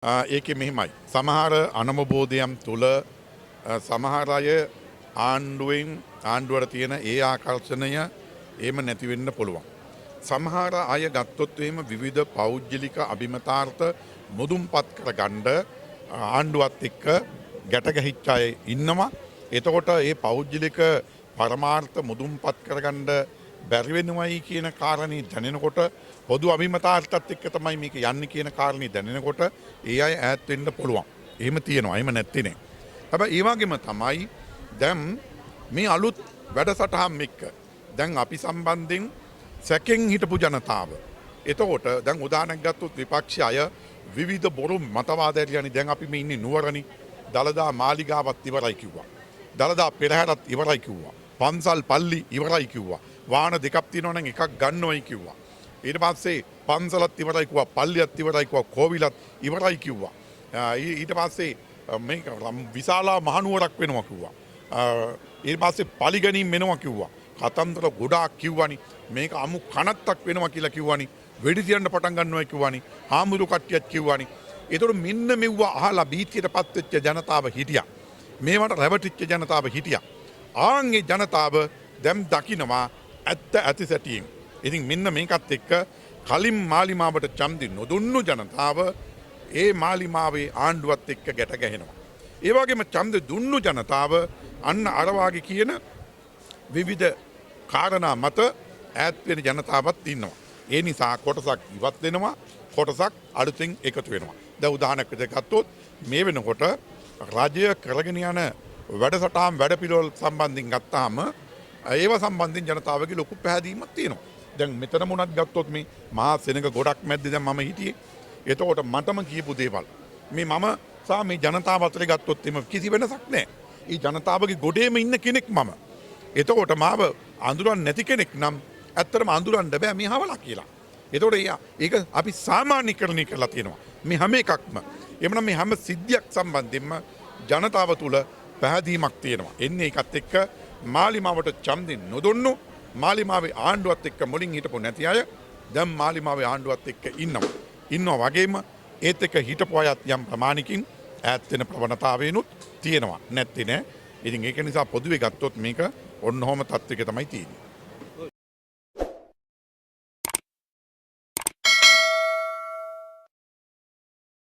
ඒකෙ මෙහෙමයි. සමහර අනවබෝධයන් තුළ සමහර අය ආණ්ඩුවට තියෙන ඒ ආකර්ෂණය එහෙම නැති වෙන්න පුළුවන්. සමහර අය ගත්තොත් එහෙම විවිධ පෞද්ගලික අභිමතාර්ථ මුදුන්පත් කරගන්න ආණ්ඩුවත් එක්ක ගැට ගැහිච්ච අය ඉන්නවා. එතකොට ඒ පෞද්ගලික පරමාර්ථ මුදුන්පත් කරගන්න බැරි වෙනවයි කියන කාරණේ දැනෙනකොට පොදු අභිමතාර්ථත් එක්ක තමයි මේක යන්නේ කියන කාරණේ දැනෙනකොට ඒ අය ඈත් වෙන්න පුළුවන්. එහෙම තියෙනවා. එහෙම නැත්තේ නේ. හැබැයි ඒ වගේම තමයි දැන් මේ අලුත් වැඩසටහන් එක්ක දැන් අපි සම්බන්ධයෙන් සැකෙන් හිටපු ජනතාව. එතකොට දැන් උදාහරණයක් ගත්තොත් විපක්ෂ අය විවිධ බොරු මතවාද ඇරියානේ. දැන් අපි මේ ඉන්නේ නුවරනේ. දලදා මාලිගාවත් ඉවරයි කිව්වා. දලදා පෙරහැරත් ඉවරයි කිව්වා. පන්සල් පල්ලි ඉවරයි කිව්වා. වාහන දෙකක් තියෙනවා නම් එකක් ගන්නවයි කිව්වා. ඊට පස්සේ පන්සලත් ඉවරයි කිව්වා. පල්ලියත් ඉවරයි කිව්වා. කෝවිලත් ඉවරයි කිව්වා. ඊට පස්සේ මේක විශාලා මහනුවරක් වෙනවා කිව්වා. ඊට පස්සේ පලිගැනීම් වෙනවා කිව්වා. කතන්දර ගොඩාක් කිව්වනි. මේක අමු කනත්තක් වෙනවා කියලා කිව්වනි. වෙඩි තියන්න පටන් ගන්නවා කිව්වනි. හාමුදුරු කට්ටියත් කිව්වනි. ඒතකොට මෙන්න මෙව්ව අහලා බීතියටපත් වෙච්ච ජනතාව හිටියා. මේවට රැවටිච්ච ජනතාව හිටියා. ආන්ගේ ජනතාව දැන් දකිනවා ඇත්ත ඇති සැටියෙන්. ඉතින් මෙන්න මේකත් එක්ක කලින් මාලිමාවට ඡන්දි නොදුන්නු ජනතාව ඒ මාලිමාවේ ආණ්ඩුවත් එක්ක ගැට ගැහෙනවා. ඒ වගේම ඡන්ද දුන්නු ජනතාව අන්න අර වාගේ කියන විවිධ කාරණා මත ඈත් වෙන ජනතාවක් ඉන්නවා. ඒ නිසා කොටසක් ඉවත් වෙනවා, කොටසක් අලුතින් එකතු වෙනවා. දැන් උදාහරණයක් විදිහට ගත්තොත් මේ වෙනකොට රාජ්‍ය කරගෙන යන වැඩසටහන් වැඩපිළිවෙල සම්බන්ධයෙන් ගත්තාම ඒව සම්බන්ධයෙන් ජනතාවගේ ලොකු පැහැදීමක් තියෙනවා. දැන් මෙතන මොනක් ගත්තොත් මේ මහා සෙනඟ ගොඩක් මැද්දේ දැන් මම හිටියේ. එතකොට මටම කියපු දේවල් මේ මම සහ මේ ජනතාව අතරේ ගත්තොත් එimhe කිසි වෙනසක් නැහැ. ඒ ජනතාවගේ ගොඩේම ඉන්න කෙනෙක් මම. එතකොට මාව අඳුරන්නේ නැති කෙනෙක් නම් ඇත්තටම අඳුරන්න බෑ මේ හවලා කියලා. එතකොට ඒක අපි සාමාන්‍යීකරණය කරලා තියෙනවා. මේ හැම එකක්ම. එමනම් මේ හැම සිද්ධියක් සම්බන්ධයෙන්ම ජනතාව තුළ පැහැදීමක් තියෙනවා. එන්නේ ඒකත් එක්ක මාලිමාවට ඡන්දෙ නොදුන්නු මාලිමාවේ ආණ්ඩුවත් එක්ක මුලින් හිටපු නැති අය දැන් මාලිමාවේ ආණ්ඩුවත් එක්ක ඉන්නවා. ඉන්නවා වගේම ඒත් එක්ක හිටපු අයත් යම් ප්‍රමාණිකින් ඈත් වෙන ප්‍රවණතාවයනුත් තියෙනවා. නැත්තේ නෑ. ඉතින් ඒක නිසා පොදුවේ ගත්තොත් මේක ඔන්නෝම තත්ත්වයක තමයි තියෙන්නේ.